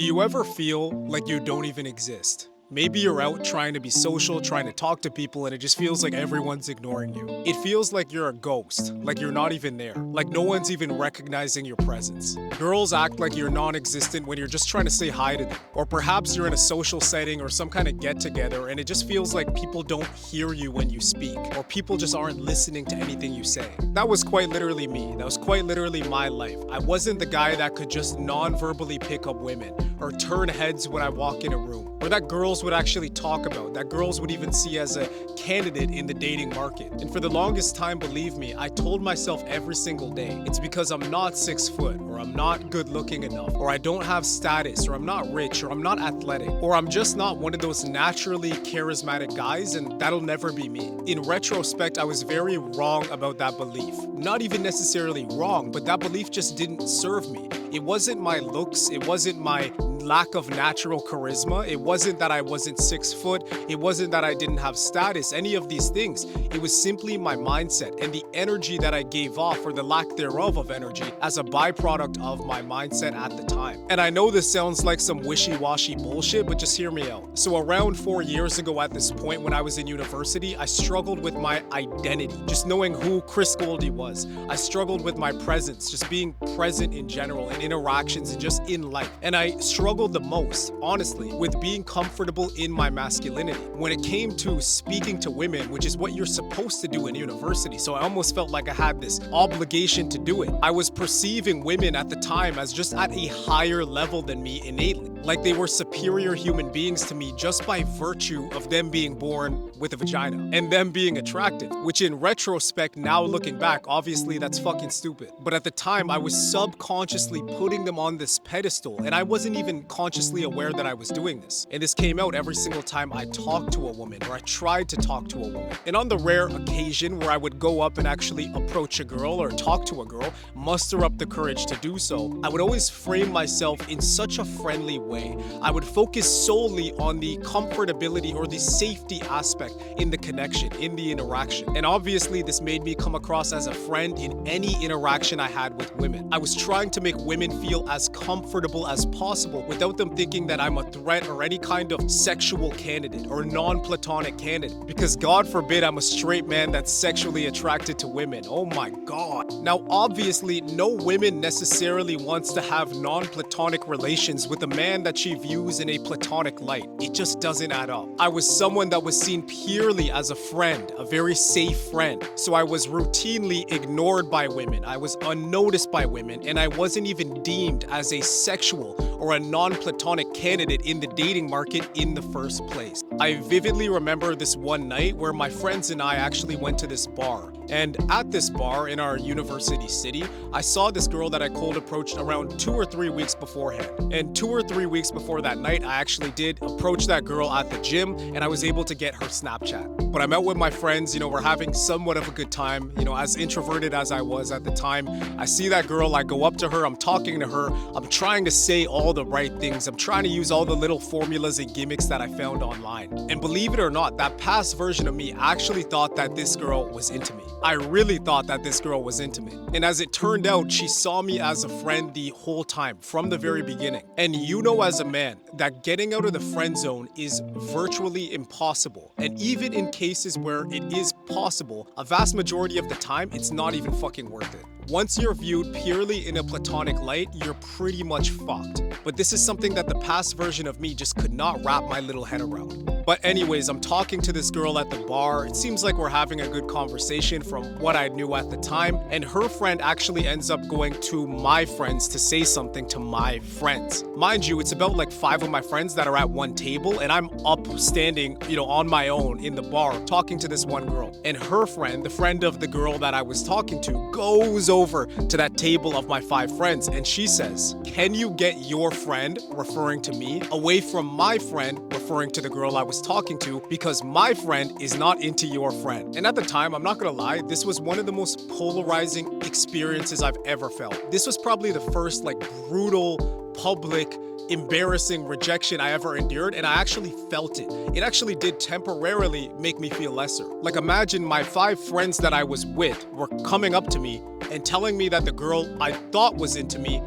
Do you ever feel like you don't even exist? Maybe you're out trying to be social, trying to talk to people, and it just feels like everyone's ignoring you. It feels like you're a ghost, like you're not even there, like no one's even recognizing your presence. Girls act like you're non-existent when you're just trying to say hi to them. Or perhaps you're in a social setting or some kind of get-together and it just feels like people don't hear you when you speak, or people just aren't listening to anything you say. That was quite literally me. That was quite literally my life. I wasn't the guy that could just non-verbally pick up women, or turn heads when I walk in a room, or that girls would actually talk about, that girls would even see as a candidate in the dating market. And for the longest time, believe me, I told myself every single day, it's because I'm not 6 foot, or I'm not good looking enough, or I don't have status, or I'm not rich, or I'm not athletic, or I'm just not one of those naturally charismatic guys, and that'll never be me. In retrospect, I was very wrong about that belief. Not even necessarily wrong, but that belief just didn't serve me. It wasn't my looks, it wasn't my lack of natural charisma, it wasn't that I wasn't 6 foot, it wasn't that I didn't have status, any of these things. It was simply my mindset and the energy that I gave off, or the lack thereof of energy, as a byproduct of my mindset at the time. And I know this sounds like some wishy-washy bullshit, but just hear me out. So around 4 years ago at this point, when I was in university, I struggled with my identity, just knowing who Chris Goldie was. I struggled with my presence, just being present in general, in interactions and just in life. And I struggled the most, honestly, with being comfortable in my masculinity. When it came to speaking to women, which is what you're supposed to do in university, so I almost felt like I had this obligation to do it. I was perceiving women at the time as just at a higher level than me innately, like they were superior human beings to me just by virtue of them being born with a vagina and them being attractive, which in retrospect, now looking back, obviously that's fucking stupid. But at the time, I was subconsciously putting them on this pedestal, and I wasn't even consciously aware that I was doing this. And this came out every single time I talked to a woman, or I tried to talk to a woman. And on the rare occasion where I would go up and actually approach a girl or talk to a girl, muster up the courage to do so, I would always frame myself in such a friendly way. I would focus solely on the comfortability or the safety aspect in the connection, in the interaction. And obviously this made me come across as a friend in any interaction I had with women. I was trying to make women feel as comfortable as possible without them thinking that I'm a threat or any kind of sexual candidate or non-platonic candidate, because God forbid I'm a straight man that's sexually attracted to women. Oh my God. Now obviously no woman necessarily wants to have non-platonic relations with a man that she views in a platonic light. It just doesn't add up. I was someone that was seen purely as a friend, a very safe friend. So I was routinely ignored by women, I was unnoticed by women, and I wasn't even deemed as a sexual or a non-platonic candidate in the dating market in the first place. I vividly remember this one night where my friends and I actually went to this bar. And at this bar in our university city, I saw this girl that I cold approached around 2 or 3 weeks beforehand. And 2 or 3 weeks before that night, I actually did approach that girl at the gym, and I was able to get her Snapchat. But I'm out with my friends, we're having somewhat of a good time, as introverted as I was at the time. I see that girl, I go up to her, I'm talking to her, I'm trying to say all the right things, I'm trying to use all the little formulas and gimmicks that I found online. And believe it or not, that past version of me actually thought that this girl was into me. I really thought that this girl was into me. And as it turned out, she saw me as a friend the whole time, from the very beginning. And as a man, that getting out of the friend zone is virtually impossible. And even in cases where it is possible, a vast majority of the time, it's not even fucking worth it. Once you're viewed purely in a platonic light, you're pretty much fucked. But this is something that the past version of me just could not wrap my little head around. But anyways, I'm talking to this girl at the bar. It seems like we're having a good conversation from what I knew at the time. And her friend actually ends up going to my friends to say something to my friends. Mind you, it's about like 5 of my friends that are at one table, and I'm up standing, on my own in the bar talking to this one girl. And her friend, the friend of the girl that I was talking to, goes over to that table of my 5 friends and she says, "Can you get your friend," referring to me, "away from my friend," referring to the girl I was talking to, "because my friend is not into your friend." And at the time, I'm not gonna lie, this was one of the most polarizing experiences I've ever felt. This was probably the first brutal, public, embarrassing rejection I ever endured, and I actually felt it. It actually did temporarily make me feel lesser. Like, imagine my 5 friends that I was with were coming up to me and telling me that the girl I thought was into me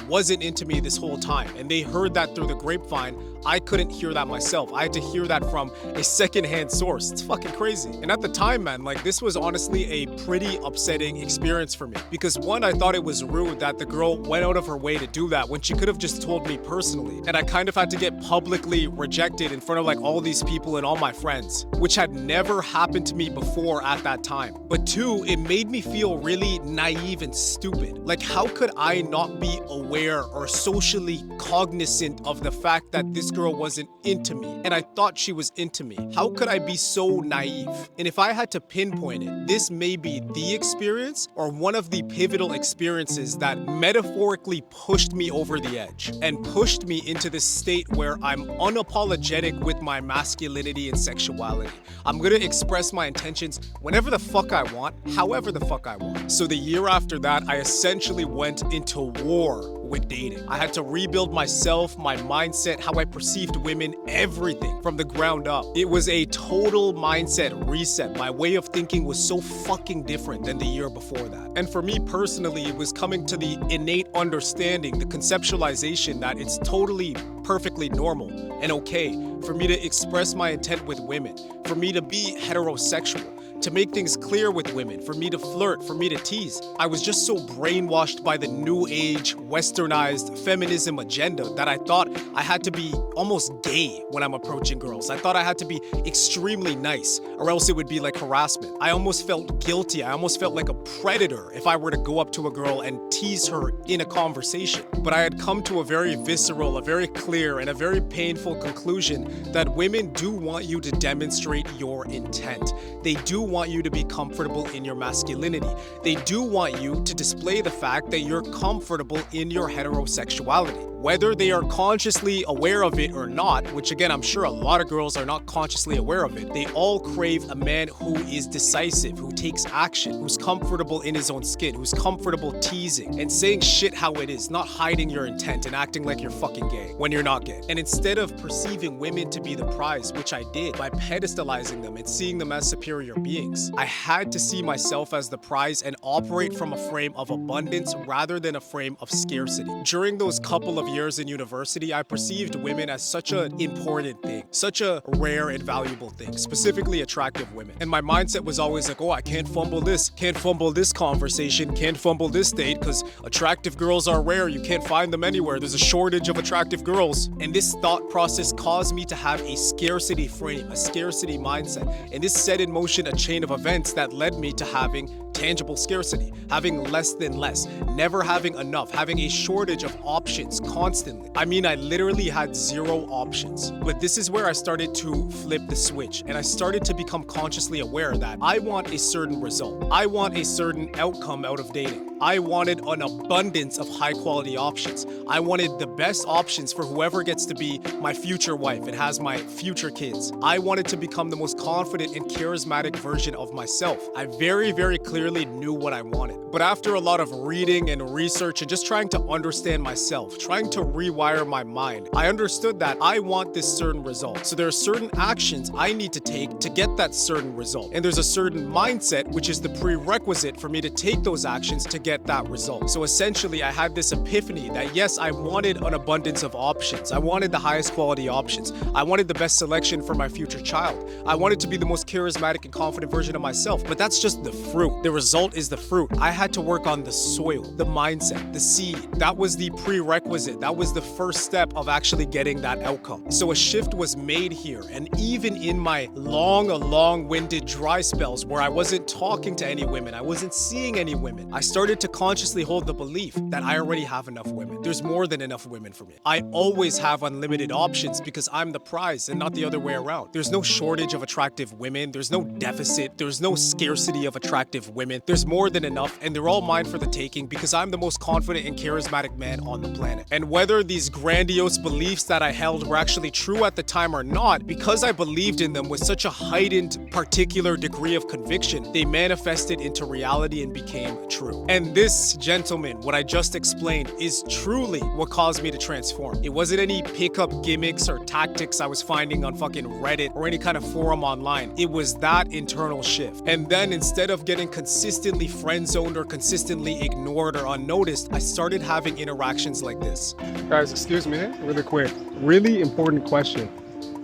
wasn't into me this whole time, and they heard that through the grapevine. I couldn't hear that myself. I had to hear that from a secondhand source. It's fucking crazy. And at the time, man, like, this was honestly a pretty upsetting experience for me. Because one, I thought it was rude that the girl went out of her way to do that when she could have just told me personally. And I kind of had to get publicly rejected in front of like all these people and all my friends, which had never happened to me before at that time. But two, it made me feel really naive and stupid. Like, how could I not be aware or socially cognizant of the fact that this girl wasn't into me and I thought she was into me? How could I be so naive? And if I had to pinpoint it, this may be the experience or one of the pivotal experiences that metaphorically pushed me over the edge and pushed me into this state where I'm unapologetic with my masculinity and sexuality. I'm gonna express my intentions whenever the fuck I want, however the fuck I want. So the year after that, I essentially went into war with dating. I had to rebuild myself, my mindset, how I perceived women, everything from the ground up. It was a total mindset reset. My way of thinking was so fucking different than the year before that. And for me personally, it was coming to the innate understanding, the conceptualization that it's totally perfectly normal and okay for me to express my intent with women, for me to be heterosexual, to make things clear with women, for me to flirt, for me to tease. I was just so brainwashed by the new age, westernized feminism agenda that I thought I had to be almost gay when I'm approaching girls. I thought I had to be extremely nice, or else it would be like harassment. I almost felt guilty. I almost felt like a predator if I were to go up to a girl and tease her in a conversation. But I had come to a very visceral, a very clear, and a very painful conclusion that women do want you to demonstrate your intent. They do want you to be comfortable in your masculinity. They do want you to display the fact that you're comfortable in your heterosexuality. Whether they are consciously aware of it or not, which again, I'm sure a lot of girls are not consciously aware of it, they all crave a man who is decisive, who takes action, who's comfortable in his own skin, who's comfortable teasing and saying shit how it is, not hiding your intent and acting like you're fucking gay when you're not gay. And instead of perceiving women to be the prize, which I did by pedestalizing them and seeing them as superior beings, I had to see myself as the prize and operate from a frame of abundance rather than a frame of scarcity. During those couple of years in university, I perceived women as such an important thing, such a rare and valuable thing, specifically attractive women. And my mindset was always like, oh, I can't fumble this conversation, can't fumble this date because attractive girls are rare. You can't find them anywhere. There's a shortage of attractive girls. And this thought process caused me to have a scarcity frame, a scarcity mindset. And this set in motion a chain of events that led me to having tangible scarcity, having less than less, never having enough, having a shortage of options constantly. I mean, I literally had zero options. But this is where I started to flip the switch and I started to become consciously aware that I want a certain result. I want a certain outcome out of dating. I wanted an abundance of high quality options. I wanted the best options for whoever gets to be my future wife and has my future kids. I wanted to become the most confident and charismatic version of myself. I very, very clearly knew what I wanted. But after a lot of reading and research and just trying to understand myself, trying to rewire my mind, I understood that I want this certain result. So there are certain actions I need to take to get that certain result. And there's a certain mindset, which is the prerequisite for me to take those actions to get that result. So essentially, I had this epiphany that yes, I wanted an abundance of options. I wanted the highest quality options. I wanted the best selection for my future child. I wanted to be the most charismatic and confident version of myself. But that's just the fruit. The result is the fruit. I had to work on the soil, the mindset, the seed. That was the prerequisite. That was the first step of actually getting that outcome. So a shift was made here. And even in my long-winded dry spells where I wasn't talking to any women, I wasn't seeing any women, I started to consciously hold the belief that I already have enough women. There's more than enough women for me. I always have unlimited options because I'm the prize and not the other way around. There's no shortage of attractive women. There's no deficit. There's no scarcity of attractive women. There's more than enough, and they're all mine for the taking because I'm the most confident and charismatic man on the planet. And whether these grandiose beliefs that I held were actually true at the time or not, because I believed in them with such a heightened particular degree of conviction, they manifested into reality and became true. And And this, gentlemen, what I just explained is truly what caused me to transform. It wasn't any pickup gimmicks or tactics I was finding on fucking Reddit or any kind of forum online. It was that internal shift. And then instead of getting consistently friend-zoned or consistently ignored or unnoticed, I started having interactions like this. Guys, excuse me, really quick. Really important question.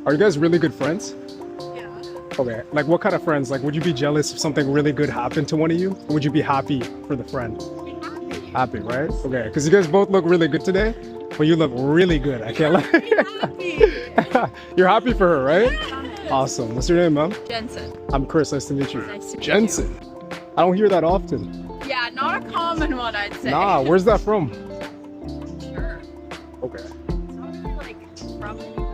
Are you guys really good friends? Yeah. Okay, like what kind of friends? Like would you be jealous if something really good happened to one of you? Or would you be happy for the friend? Be happy. Happy, right? Okay, because you guys both look really good today, but you look really good. I can't lie. Happy. You're happy for her, right? Yeah. Awesome. What's your name, ma'am? Jensen. I'm Chris. Nice to meet you. Nice to meet Jensen. I don't hear that often. Yeah, not a common one, I'd say. Nah, where's that from? Sure. Okay. It's not really like from anywhere.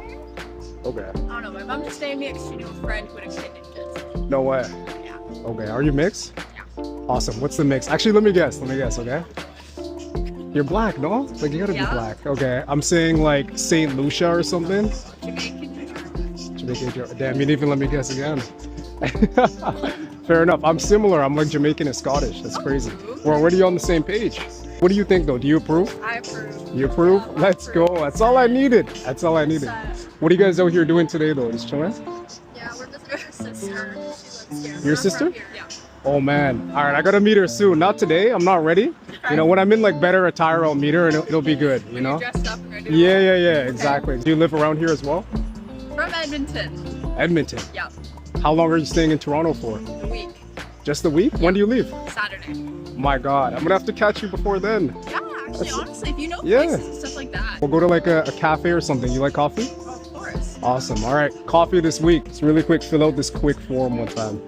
Okay. I don't know. My mom just named me because she knew a friend who had a kid named Jensen. No way. Yeah. Okay. Are you mixed? Yeah. Awesome. What's the mix? Actually, let me guess. Okay. You're black, no? Like you gotta be Yeah. black. Okay. I'm saying like Saint Lucia or something. Jamaican. Jamaican. Damn, you didn't even let me guess again. Fair enough. I'm similar. I'm like Jamaican and Scottish. That's crazy. We're already on the same page. What do you think though? Do you approve? I approve. You approve? Yeah, Let's go. That's all I needed. That's all I needed. What are you guys out here doing today though? Just chilling? Yeah, we're just her sister. She lives here. Your We're sister? from here, yeah. Oh man. All right, I gotta meet her soon. Not today. I'm not ready. You know, when I'm in like better attire, I'll meet her and it'll be good. You know? Dressed up and ready to Yeah. Exactly. Do you live around here as well? From Edmonton. Edmonton. Yeah. How long are you staying in Toronto for? A week. Just a week? When do you leave? Saturday. My God, I'm gonna have to catch you before then. Yeah, actually, honestly, if you know Yeah. places and stuff like that. We'll go to like a cafe or something. You like coffee? Oh, of course. Awesome. All right, coffee this week. It's really quick. Fill out this quick form one time.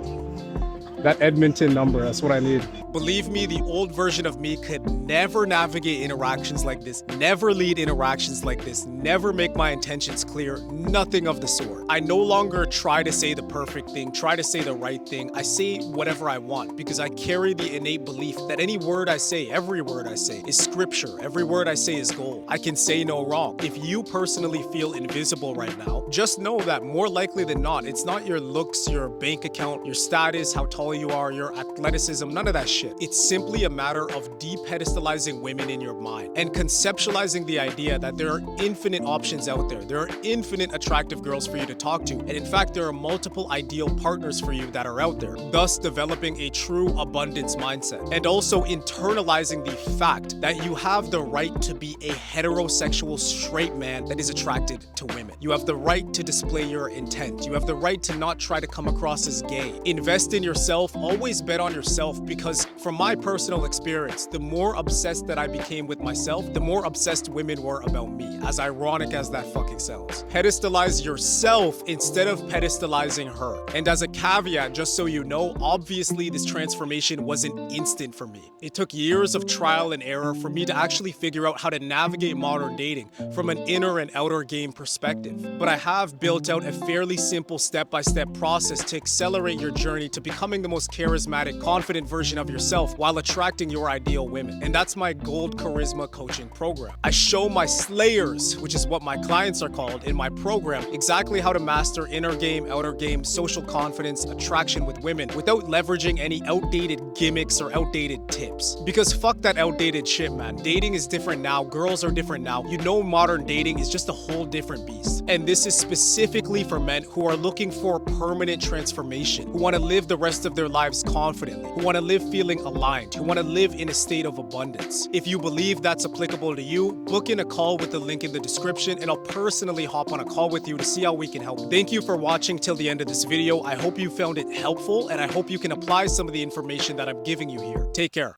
That Edmonton number, that's what I need. Believe me, the old version of me could never navigate interactions like this, never lead interactions like this, never make my intentions clear, nothing of the sort. I no longer try to say the perfect thing, try to say the right thing. I say whatever I want because I carry the innate belief that any word I say, every word I say, is scripture. Every word I say is gold. I can say no wrong. If you personally feel invisible right now, just know that more likely than not, it's not your looks, your bank account, your status, how tall you are, your athleticism, none of that shit. It's simply a matter of de-pedestalizing women in your mind and conceptualizing the idea that there are infinite options out there. There are infinite attractive girls for you to talk to. And in fact, there are multiple ideal partners for you that are out there, thus developing a true abundance mindset. And also internalizing the fact that you have the right to be a heterosexual straight man that is attracted to women. You have the right to display your intent. You have the right to not try to come across as gay. Invest in yourself. Always bet on yourself because from my personal experience, the more obsessed that I became with myself, the more obsessed women were about me, as ironic as that fucking sounds. Pedestalize yourself instead of pedestalizing her. And as a caveat, just so you know, obviously this transformation wasn't instant for me. It took years of trial and error for me to actually figure out how to navigate modern dating from an inner and outer game perspective. But I have built out a fairly simple step-by-step process to accelerate your journey to becoming the most charismatic, confident version of yourself while attracting your ideal women. And that's my Gold Charisma Coaching Program. I show my slayers, which is what my clients are called in my program, exactly how to master inner game, outer game, social confidence, attraction with women without leveraging any outdated gimmicks or outdated tips. Because fuck that outdated shit, man. Dating is different now. Girls are different now. You know, modern dating is just a whole different beast. And this is specifically for men who are looking for permanent transformation, who want to live the rest of their lives confidently, who want to live feeling aligned, who want to live in a state of abundance. If you believe that's applicable to you, book in a call with the link in the description and I'll personally hop on a call with you to see how we can help. Thank you for watching till the end of this video. I hope you found it helpful and I hope you can apply some of the information that I'm giving you here. Take care.